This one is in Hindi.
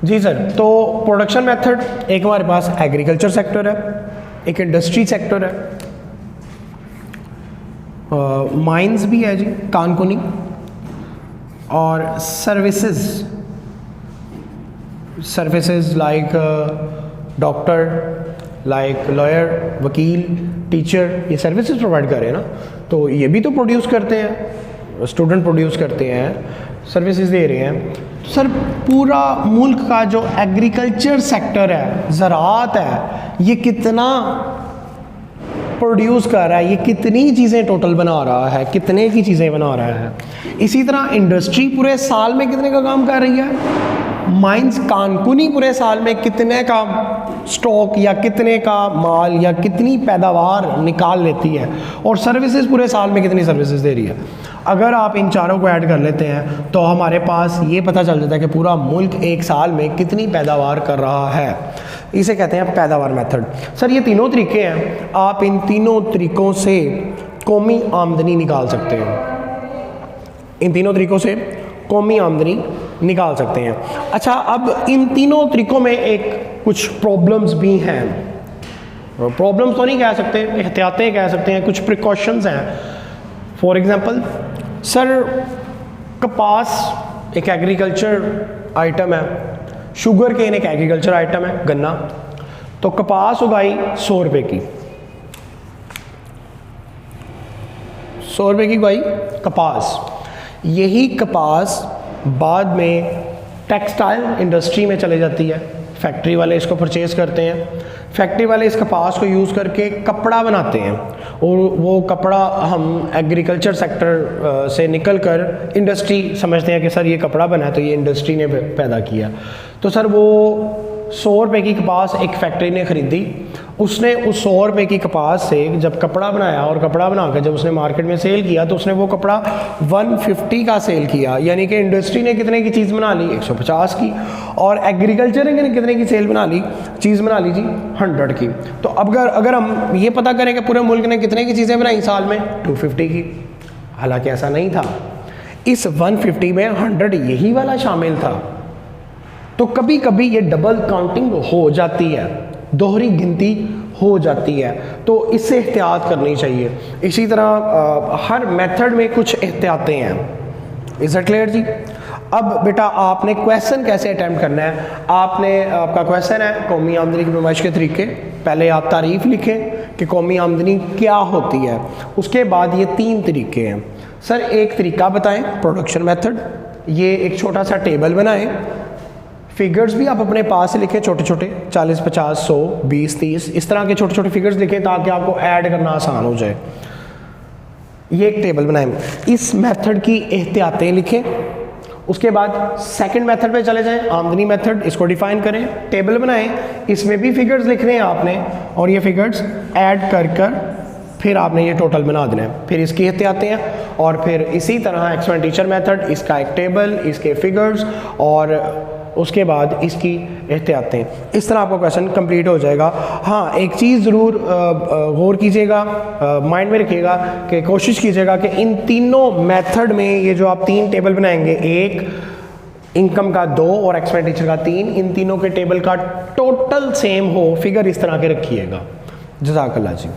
जी सर, तो प्रोडक्शन मेथड एक हमारे पास एग्रीकल्चर सेक्टर है, एक इंडस्ट्री सेक्टर है, माइंस भी है जी, कानकुनी, और services like doctor, like lawyer, वकील, टीचर, ये सर्विसेज प्रोवाइड कर रहे हैं ना, तो ये भी तो प्रोड्यूस करते हैं, स्टूडेंट प्रोड्यूस करते हैं, सर्विसेज दे रहे हैं। सर पूरा मुल्क का जो एग्रीकल्चर सेक्टर है, ज़राअत है, ये कितना प्रोड्यूस कर रहा है, ये कितनी चीज़ें टोटल बना रहा है, कितने की चीज़ें बना रहा है। इसी तरह इंडस्ट्री पूरे साल में कितने का काम कर रही है, माइंस कानकुनी पूरे साल में कितने का स्टॉक या कितने का माल या कितनी पैदावार निकाल लेती है, और सर्विसेज पूरे साल में कितनी सर्विसेज दे रही है। अगर आप इन चारों को ऐड कर लेते हैं तो हमारे पास ये पता चल जाता है कि पूरा मुल्क एक साल में कितनी पैदावार कर रहा है। इसे कहते हैं पैदावार मेथड। सर ये तीनों तरीके हैं, आप इन तीनों तरीक़ों से कौमी आमदनी निकाल सकते हैं, इन तीनों तरीक़ों से कौमी आमदनी निकाल सकते हैं। अच्छा, अब इन तीनों तरीक़ों में एक कुछ प्रॉब्लम्स भी हैं, प्रॉब्लम्स तो नहीं कह सकते, एहतियातें कह सकते हैं, कुछ प्रिकॉशंस हैं। फॉर एग्ज़ाम्पल सर, कपास एक एग्रीकल्चर आइटम है, शुगर केन एक एग्रीकल्चर आइटम है, गन्ना, तो कपास उगाई 100 रुपये की, 100 रुपये की उगाई कपास। यही कपास बाद में टेक्सटाइल इंडस्ट्री में चले जाती है, फैक्ट्री वाले इसको परचेज करते हैं, फैक्ट्री वाले इस कपास को यूज़ करके कपड़ा बनाते हैं, और वो कपड़ा हम एग्रीकल्चर सेक्टर से निकल कर इंडस्ट्री समझते हैं कि सर ये कपड़ा बना है तो ये इंडस्ट्री ने पैदा किया। तो सर वो 100 रुपये की कपास एक फैक्ट्री ने ख़रीदी, उसने उस 100 रुपये की कपास से जब कपड़ा बनाया और कपड़ा बनाकर जब उसने मार्केट में सेल किया तो उसने वो कपड़ा 150 का सेल किया, यानी कि इंडस्ट्री ने कितने की चीज़ बना ली, 150 की, और एग्रीकल्चर ने कितने की सेल बना ली, चीज़ बना ली जी 100 की। तो अब अगर हम ये पता करें कि पूरे मुल्क ने कितने की चीज़ें बनाई साल में, 250 की, हालांकि ऐसा नहीं था, इस 150 में 100 यही वाला शामिल था। तो कभी कभी ये डबल काउंटिंग हो जाती है, दोहरी गिनती हो जाती है, तो इससे एहतियात करनी चाहिए। इसी तरह हर मेथड में कुछ एहतियातें हैं। इज इट क्लियर जी? अब बेटा आपने क्वेश्चन कैसे अटैम्प्ट करना है, आपका क्वेश्चन है कौमी आमदनी की पैमाइश के तरीके। पहले आप तारीफ़ लिखें कि कौमी आमदनी क्या होती है, उसके बाद ये 3 तरीके हैं। सर एक तरीका बताएं, प्रोडक्शन मेथड, ये एक छोटा सा टेबल बनाएं, फिगर्स भी आप अपने पास से लिखें, छोटे छोटे 40, 50, 100, 20, 30 इस तरह के छोटे छोटे फिगर्स लिखें ताकि आपको ऐड करना आसान हो जाए। ये एक टेबल बनाएं, इस मेथड की एहतियातें लिखें, उसके बाद सेकंड मेथड पे चले जाएं, आमदनी मेथड, इसको डिफाइन करें, टेबल बनाएं, इसमें भी फिगर्स लिखने हैं आपने, और ये फिगर्स ऐड कर फिर आपने ये टोटल बना देना है, फिर इसकी एहतियातें हैं, और फिर इसी तरह एक्सपेंडिचर मेथड, इसका एक टेबल, इसके फिगर्स, और उसके बाद इसकी एहतियातें। इस तरह आपका क्वेश्चन कंप्लीट हो जाएगा। हाँ, एक चीज़ ज़रूर गौर कीजिएगा, माइंड में रखिएगा कि कोशिश कीजिएगा कि इन तीनों मेथड में ये जो आप 3 टेबल बनाएंगे, एक इनकम का 2 और एक्सपेंडिचर का 3, इन तीनों के टेबल का टोटल सेम हो, फिगर इस तरह के रखिएगा। जज़ाकल्लाह जी।